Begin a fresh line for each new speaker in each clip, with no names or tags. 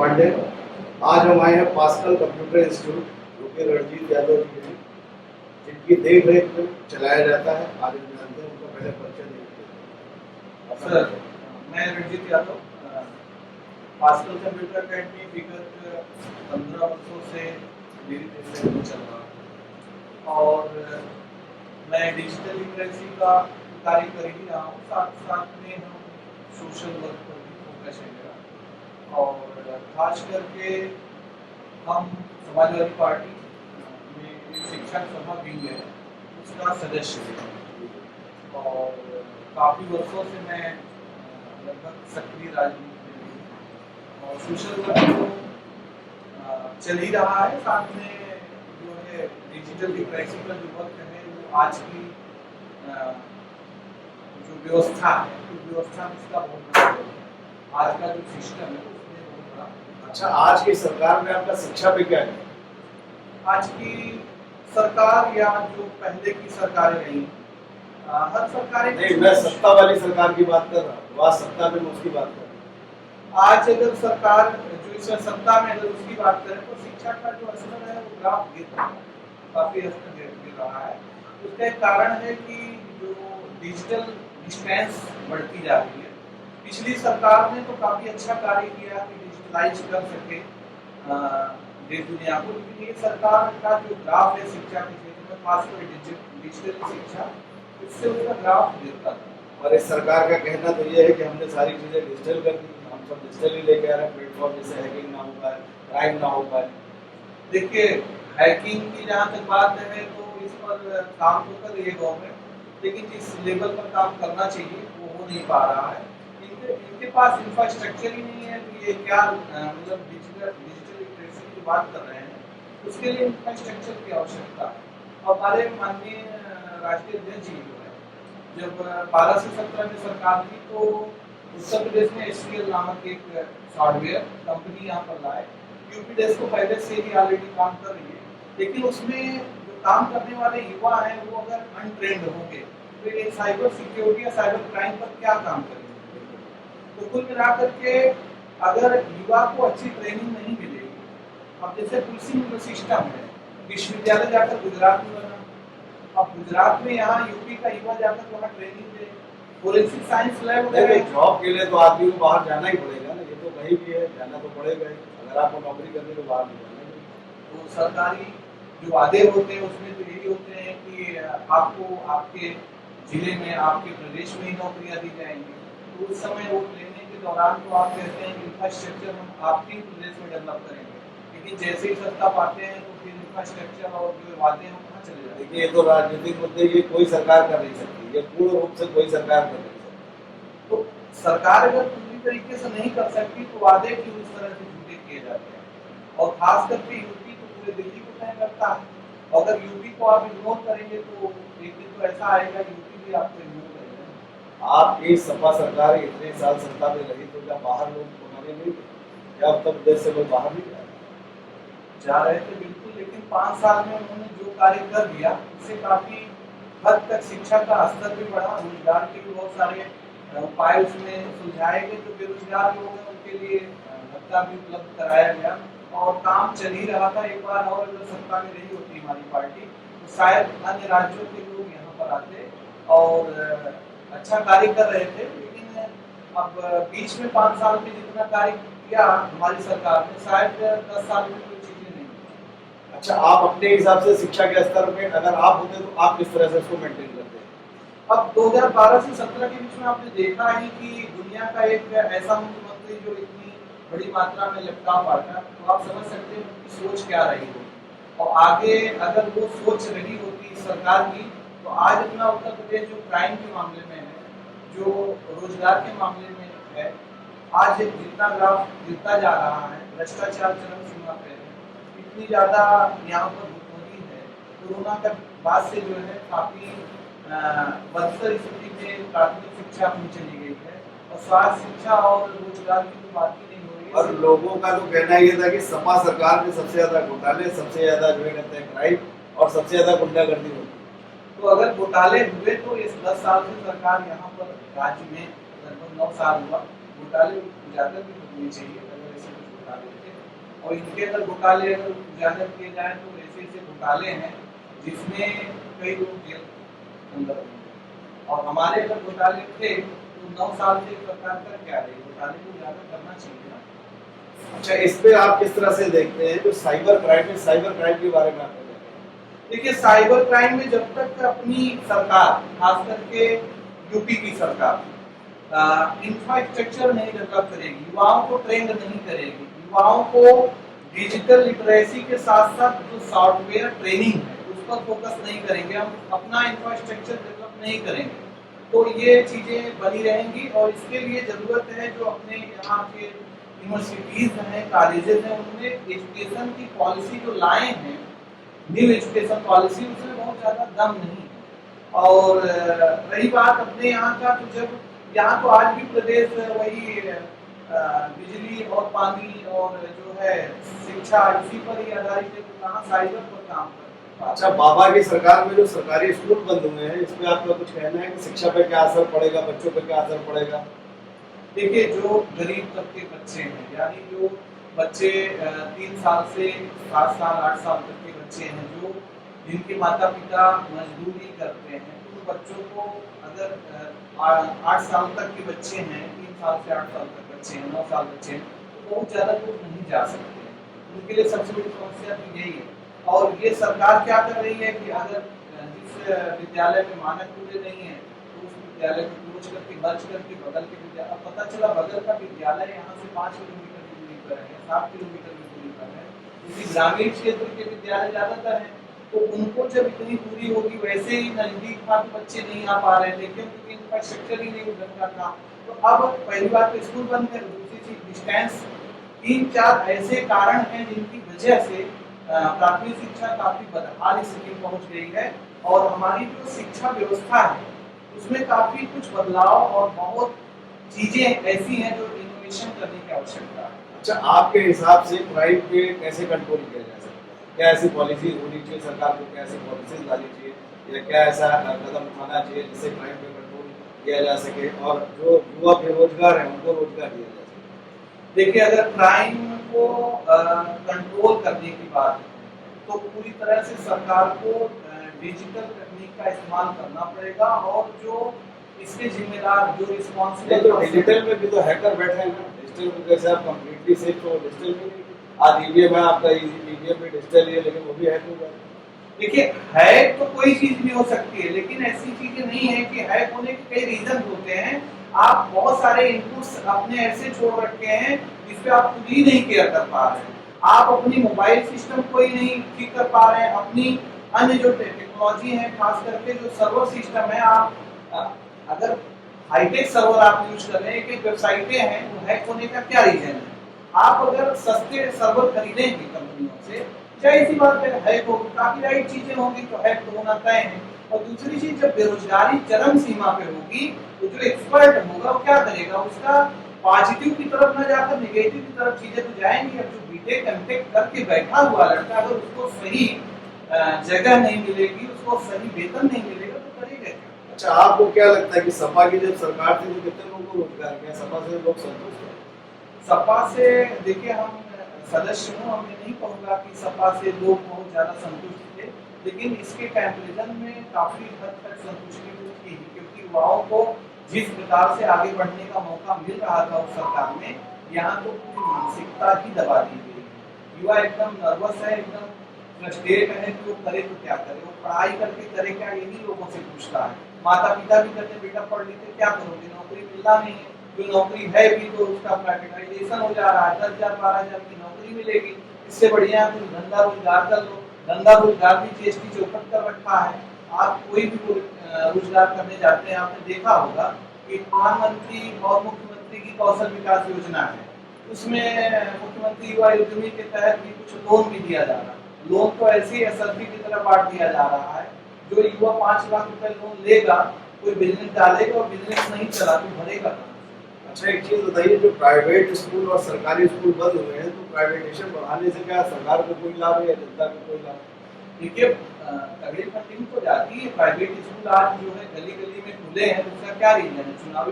पांडे। आज हम आए हैं पास्कल कंप्यूटर इंस्टीट्यूट, जो कि रणजीत यादव जी हैं, जिनकी देख रेख में चलाया जाता है। आज हम जानते हैं उनका पहले परिचय देंगे।
सर, मैं Ranjit Yadav, pascal computer academy विगत 15 वर्षों से मेरी देख रेख में चल रहा है और मैं डिजिटल लिटरेसी का कार्य कर ही रहा हूँ। साथ साथ में हम सोशल वर्क पर भी फोकस है मेरा, और खास करके हम समाजवादी पार्टी में एक शिक्षक सभा विंग है, उसका सदस्य है और काफ़ी वर्षों से मैं लगभग सक्रिय राजनीति में हूँ और सोशल वर्क तो चल ही रहा है। साथ में जो है डिजिटल लिटरेसी का जो वक्त है वो आज की जो व्यवस्था है, उस व्यवस्था में इसका बहुत बड़ा रोल है। आज का जो सिस्टम है उसमें बहुत बड़ा।
अच्छा, आज की सरकार में आपका शिक्षा पे क्या है?
आज की सरकार या जो पहले की सरकारें रही, हर सरकारें
नहीं, मैं सत्ता वाली सरकार की बात कर रहा हूँ। वहाँ सत्ता में उसकी बात कर रहा
आज अगर सरकार जो इस सत्ता में अगर उसकी बात करें तो शिक्षा का जो स्तर है वो ग्राफ गिर रहा है, काफी स्तर गिर रहा है। उसका एक कारण है कि जो डिजिटल डिस्टेंस बढ़ती जा रही है। पिछली सरकार ने तो काफी अच्छा कार्य किया कि डिजिटलाइज कर सके देश दुनिया को, लेकिन ये सरकार का जो ग्राफ है शिक्षा के क्षेत्र में, खासकर डिजिटल शिक्षा, उससे उसका ग्राफ गिरता था।
हूँ। और इस सरकार का कहना तो ये है कि हमने सारी चीजें डिजिटल कर दी, हम सब डिजिटल ही लेके आ रहे हैं, प्लेटफॉर्म जैसे हैकिंग ना हो पाए, क्राइम ना हो पाए।
देखिए, हैकिंग की जहाँ तक बात है तो इस पर काम तो कर रही है गवर्नमेंट, लेकिन जिस लेवल पर काम करना चाहिए वो हो नहीं पा रहा है। इनके पास इंफ्रास्ट्रक्चर ही नहीं है। तो ये क्या मतलब डिजिटल लिटरेसी की बात कर रहे हैं, उसके लिए इंफ्रास्ट्रक्चर की आवश्यकता है। और हमारे माननीय राष्ट्रीय अध्यक्ष जी जो है, जब 12 से 17 में सरकार थी तो उत्तर प्रदेश में HCL नामक एक सॉफ्टवेयर कंपनी यहाँ पर लाए। यूपी देश को पहले से ही ऑलरेडी काम कर रही है, लेकिन उसमें जो काम करने वाले युवा हैं वो अगर अनट्रेंड होंगे तो ये साइबर सिक्योरिटी या साइबर क्राइम पर क्या काम करेंगे। तो कुल मिलाकर के अगर युवा को अच्छी ट्रेनिंग नहीं मिलेगी, अब जैसे पुलिसिंग सिस्टम है, विश्वविद्यालय जाकर गुजरात में बना, अब गुजरात में यहाँ यूपी का युवा जाकर वहाँ ट्रेनिंग दे, फोरेंसिक साइंस लैब
नहीं, जॉब के लिए तो आदमी को बाहर जाना ही पड़ेगा ना, ये तो कहीं भी है, जाना तो पड़ेगा ही। अगर आपको नौकरी करनी तो बाहर नहीं जाना ही।
तो सरकारी जो वादे होते हैं उसमें तो यही होते हैं कि आपको आपके जिले में, आपके प्रदेश में ही नौकरियां दी जाएंगी। तो उस समय वो लेने के दौरान तो आप कहते हैं कि इंफ्रास्ट्रक्चर हम आपके प्रदेश में डेवलप करेंगे, लेकिन जैसे ही सत्ता पाते हैं तो फिर इंफ्रास्ट्रक्चर और जो वादे हैं कहाँ चले जाते हैं।
देखिए, ये तो राजनीतिक मुद्दे, ये कोई सरकार कर नहीं सकती, ये पूर्ण रूप से कोई सरकार कर नहीं सकती।
तो सरकार अगर पूरी तरीके से नहीं कर सकती तो वादे क्यों इस तरह से झूठे किए जाते हैं, और खास करके यूपी तो पूरे दिल्ली को तय करता है। अगर यूपी को आप इग्नोर करेंगे तो एक दिन तो ऐसा आएगा यूपी भी आपको इग्नोर करेगा।
आपकी सपा सरकार इतने साल सत्ता में रही तो क्या बाहर लोग कमाने नहीं गए? क्या उत्तर प्रदेश से लोग बाहर नहीं
जा रहे थे बिल्कुल, लेकिन 5 साल में उन्होंने जो कार्य कर दिया उससे काफी हद तक शिक्षा का स्तर भी बढ़ा, रोजगार के भी बहुत सारे उपाय उसमें सुलझाए गए। जो बेरोजगार लोग हैं उनके लिए भत्ता भी उपलब्ध कराया गया और काम चल ही रहा था। एक बार और अगर सत्ता में रही होती हमारी पार्टी तो शायद अन्य राज्यों के लोग यहाँ पर आते और अच्छा कार्य कर रहे थे। लेकिन अब बीच में 5 साल में जितना कार्य किया हमारी सरकार ने, शायद 10 साल में कोई चीजें नहीं।
अच्छा, आप अपने हिसाब से शिक्षा के स्तर में अगर आप होते तो आप किस तरह से इसको मेंटेन करते?
अब 2012 से 17 के बीच में आपने देखा ही कि दुनिया का एक ऐसा मुख्यमंत्री जो इतनी बड़ी मात्रा में लैपटॉप बांटा, तो आप समझ सकते हैं उनकी सोच क्या रही होगी। और आगे अगर वो सोच रही होती सरकार की तो आज अपना उत्तर प्रदेश जो क्राइम के मामले में है, जो रोजगार के मामले में है, आज जितना ग्राफ गिरता जा रहा है, भ्रष्टाचार चरम सीमा पे है, इतनी ज्यादा यहाँ पर भुखमरी है, कोरोना के बाद से जो है काफी बदतर स्थिति में प्राथमिक शिक्षा अपनी चली गई है और स्वास्थ्य शिक्षा और रोजगार की तो बात ही नहीं हो रही है।
और लोगों का तो कहना ये था कि सपा सरकार में सबसे ज्यादा घोटाले, सबसे ज्यादा जो है कहते हैं क्राइम और सबसे ज्यादा गुंडागर्दी होती।
तो अगर घोटाले हुए तो इस 10 साल से सरकार यहाँ पर राज्य में लगभग 9 साल हुआ, घोटाले उजागर भी होने चाहिए अगर ऐसे कुछ घोटाले थे, और इनके अगर घोटाले अगर उजागर किए जाए तो ऐसे ऐसे घोटाले हैं जिसमें कई लोग जेल के अंदर होंगे। और हमारे अगर घोटाले थे तो 9 साल से सरकार कर क्या रही है? घोटाले को उजागर करना चाहिए ना।
अच्छा, इस पे आप किस तरह से देखते हैं जो साइबर क्राइम है, साइबर क्राइम के बारे में आपको क्या कहना है?
देखिए, साइबर क्राइम में जब तक अपनी सरकार, खास करके यूपी की सरकार इंफ्रास्ट्रक्चर नहीं डेवलप करेगी, युवाओं को ट्रेंड नहीं करेगी, युवाओं को डिजिटल लिटरेसी के साथ साथ जो सॉफ्टवेयर ट्रेनिंग है उस पर फोकस नहीं करेंगे, हम अपना इंफ्रास्ट्रक्चर डेवलप नहीं करेंगे, तो ये चीजें बनी रहेंगी। और इसके लिए जरूरत है जो अपने यहाँ के यूनिवर्सिटीज हैं, कॉलेजेस हैं, उनमें एजुकेशन की पॉलिसी जो लाए हैं, न्यू एजुकेशन पॉलिसी, उसमें बहुत ज्यादा दम नहीं है। और रही बात अपने यहाँ का, तो जब यहाँ तो आज भी प्रदेश वही बिजली और पानी और जो है शिक्षा इसी पर ही आधारित है, तो कहाँ साइबर पर काम कर।
अच्छा, बाबा की सरकार में जो सरकारी स्कूल बंद हुए हैं, इसमें आपका कुछ कहना है कि शिक्षा पे क्या असर पड़ेगा, बच्चों पे क्या असर पड़ेगा?
देखिए, जो गरीब तबके बच्चे हैं, यानी जो बच्चे 3 साल से 7 साल 8 साल तक के बच्चे हैं, जो जिनके माता पिता मजदूरी करते हैं, उन बच्चों को अगर 8 साल तक के बच्चे हैं, 3 साल से 8 साल तक बच्चे हैं, 9 साल बच्चे हैं, तो बहुत ज़्यादा दूर नहीं जा सकते हैं। उनके लिए सबसे बड़ी समस्या तो यही है। और ये सरकार क्या कर रही है कि अगर जिस विद्यालय में मानक पूरे नहीं है तो उस विद्यालय को क्लोज करके, मर्ज करके बगल के विद्यालय, अब पता चला बगल का विद्यालय यहाँ से 5 किलोमीटर की दूरी पर है, 7 किलोमीटर की दूरी पर है। किसी ग्रामीण क्षेत्र के विद्यालय ज्यादातर हैं, तो उनको जब इतनी दूरी होगी, वैसे ही नजदीक था तो बच्चे नहीं आ पा रहे थे, क्योंकि इंफ्रास्ट्रक्चर ही नहीं ढंग का था। तो अब पहली बात तो स्कूल बंद है, दूसरी चीज डिस्टेंस। 3-4 ऐसे कारण हैं जिनकी वजह से प्राथमिक शिक्षा काफी बदहाल स्थिति में पहुंच गई है, और हमारी जो शिक्षा व्यवस्था है उसमें काफी कुछ बदलाव और बहुत चीजें ऐसी हैं जो इनोवेशन करने की आवश्यकता है।
अच्छा, आपके हिसाब से क्राइम पे कैसे कंट्रोल किया जा सकता है? क्या ऐसी पॉलिसी होनी चाहिए सरकार को, क्या ऐसी पॉलिसीज लानी चाहिए, या क्या ऐसा कदम उठाना चाहिए जिससे क्राइम पे कंट्रोल किया जा सके और जो युवा बेरोजगार हैं उनको रोजगार दिया जा सके?
देखिए, अगर क्राइम को कंट्रोल करने की बात है तो पूरी तरह से सरकार को डिजिटल तकनीक का इस्तेमाल करना पड़ेगा, और जो इसके जिम्मेदार, जो रिस्पॉन्सिबल,
तो डिजिटल में भी तो हैकर बैठे हैं ना, डिजिटल में कैसे आप कंप्लीटली सेफ, तो डिजिटल में आज ईवीएम है आपका, ईवीएम भी डिजिटल ही है, लेकिन वो भी हैक हो जाए।
देखिए, हैक तो कोई चीज भी हो सकती है, लेकिन ऐसी चीजें नहीं है कि हैक होने के कई रीजन होते हैं। आप बहुत सारे इनपुट्स अपने ऐसे छोड़ रखे हैं जिस पे आप खुद ही नहीं केयर कर पा रहे हैं। आप अपनी मोबाइल सिस्टम को ही नहीं ठीक कर पा रहे हैं, अपनी अन्य जो टेक्नोलॉजी है, खास करके जो सर्वर सिस्टम है, आप अगर हाईटेक सर्वर आप यूज कर रहे हैं, एक वेबसाइटें हैं, वो हैक होने का क्या रीजन है? आप अगर सस्ते सर्वर खरीदेंगे कंपनियों से, जाहिर सी बात है हैक होगी, काफी राइट चीजें होंगी तो हैक तो होना तय है। और दूसरी चीज, जब बेरोजगारी चरम सीमा पे होगी तो जो एक्सपर्ट होगा वो क्या करेगा? उसका पॉजिटिव की तरफ न जाकर नेगेटिव की तरफ चीजें तो जाएंगी। अब जो बीटेक एमटेक करके बैठा हुआ लड़का, अगर उसको सही जगह नहीं मिलेगी, उसको सही वेतन नहीं मिलेगा, तो करेगा क्या?
अच्छा, आपको क्या लगता है कि सपा की जब सरकार थी तो कितने लोगों को रोजगार मिला? सपा से लोग संतुष्ट हैं?
सपा से देखिए, हम सदस्य हूँ, मैं नहीं कहूँगा कि सपा से लोग बहुत ज्यादा संतुष्ट थे, लेकिन इसके कंपैरिजन में काफी हद तक संतुष्टि थी, क्योंकि युवाओं को जिस प्रकार से आगे बढ़ने का मौका मिल रहा था उस सरकार में, यहाँ तो पूरी मानसिकता ही दबा दी गई। युवा एकदम नर्वस है, एकदम फ्रस्ट्रेट है कि वो करे तो क्या करे, वो पढ़ाई करके करे क्या, यही लोगों से पूछता है। माता पिता भी कहते बेटा पढ़ लिखे क्या करोगे, नौकरी मिलना नहीं है, जो नौकरी है भी तो उसका प्राइवेटाइजेशन हो जा रहा है, 10,000 12,000 की नौकरी मिलेगी, इससे बढ़िया तुम धंधा रोजगार कर लो। धंधा रोजगार भी जीएसटी चौपट कर रखा है। आप कोई भी रोजगार करने जाते हैं, आपने देखा होगा कि प्रधानमंत्री और मुख्यमंत्री की कौशल विकास योजना है, उसमें मुख्यमंत्री युवा उद्यमी के तहत भी कुछ लोन भी दिया जा रहा है। लोन तो ऐसे ही एसएलपी की तरह बांट दिया जा रहा है। जो युवा 5 लाख रुपए लोन लेगा, कोई बिजनेस डालेगा और बिजनेस नहीं चला तो भरेगा।
अच्छा, एक चीज बताइए, जो प्राइवेट स्कूल और सरकारी स्कूल बंद हुए हैं, तो प्राइवेटेशन बढ़ाने से क्या सरकार को कोई लाभ है या जनता को कोई लाभ?
देखिए, तगड़ी फंडिंग तो जाती है। प्राइवेट स्कूल आज जो है गली गली में खुले हैं, उसका क्या रीजन है? चुनावी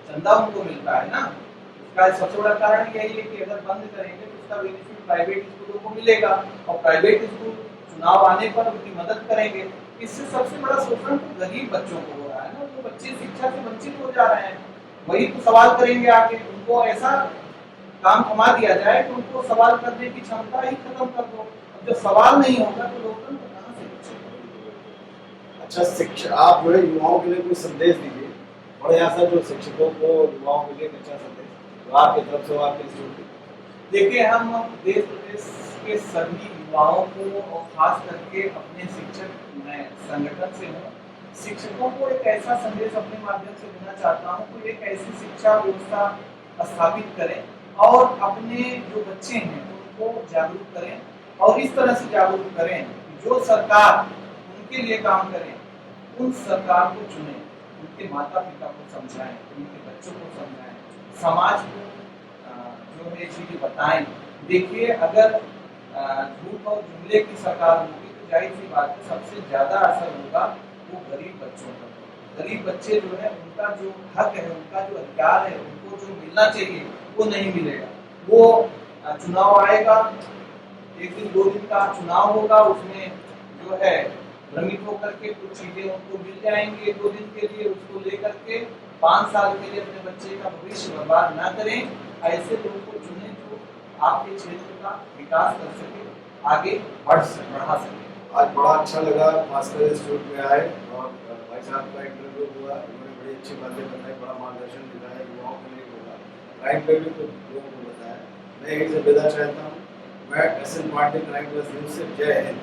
चंदा उनको मिलता है ना, का सबसे बड़ा कारण यही है कि अगर बंद करेंगे तो उसका बेनिफिट प्राइवेट स्कूलों को मिलेगा, और प्राइवेट स्कूल चुनाव आने पर उनकी मदद करेंगे। इससे सबसे बड़ा शोषण तो गरीब बच्चों को हो रहा है ना, जो बच्चे शिक्षा से वंचित हो जा रहे हैं, वही तो सवाल करेंगे आके। उनको ऐसा काम थमा दिया जाए कि उनको सवाल करने की क्षमता ही खत्म कर दो। अब जब सवाल नहीं होगा तो लोकतंत्र कहाँ से बचेगा?
अच्छा, शिक्षा आप जो है युवाओं के लिए कोई संदेश दीजिए, बड़े ऐसा जो शिक्षकों को युवाओं के लिए एक अच्छा संदेश जो आपकी तरफ से आपके इंस्टीट्यूट की।
देखिए, हम देश प्रदेश के सभी युवाओं को और खास करके अपने शिक्षक, मैं संगठन से हूँ, शिक्षकों को एक ऐसा संदेश अपने माध्यम से देना चाहता हूँ कि एक ऐसी शिक्षा व्यवस्था स्थापित करें और अपने जो बच्चे हैं उनको जागरूक करें, और इस तरह से जागरूक करें कि जो सरकार उनके लिए काम करें उन सरकार को चुनें, उनके माता पिता को समझाएं, उनके बच्चों को समझाएं, समाज को जो है चीजें बताएं। देखिए, अगर झूठ और जुमले की सरकार होगी तो जाहिर सी बात है सबसे ज्यादा असर होगा वो गरीब बच्चों पर। गरीब बच्चे जो है उनका जो हक है, उनका जो अधिकार है, उनको जो मिलना चाहिए वो नहीं मिलेगा। वो चुनाव आएगा, एक दिन 2 दिन का चुनाव होगा, उसमें जो है भ्रमित होकर के कुछ चीजें उनको मिल जाएंगे 2 दिन के लिए, उसको लेकर के 5 साल के लिए अपने बच्चे का भविष्य बर्बाद ना करें। ऐसे लोगों को चुने जो आपके क्षेत्र का विकास कर सके, आगे बढ़ा सके।
आज बड़ा अच्छा लगा भास्कर इंस्टीट्यूट में आए और भाई साहब का इंटरव्यू हुआ, उन्होंने बड़ी अच्छी बातें बताई, बड़ा मार्गदर्शन दिखाया, युवाओं के लिए होगा क्राइम पे भी कुछ लोगों को बताया। मैं यही से विदा चाहता हूँ। मैं SN Pandey, crime plus news से, जय हिंद।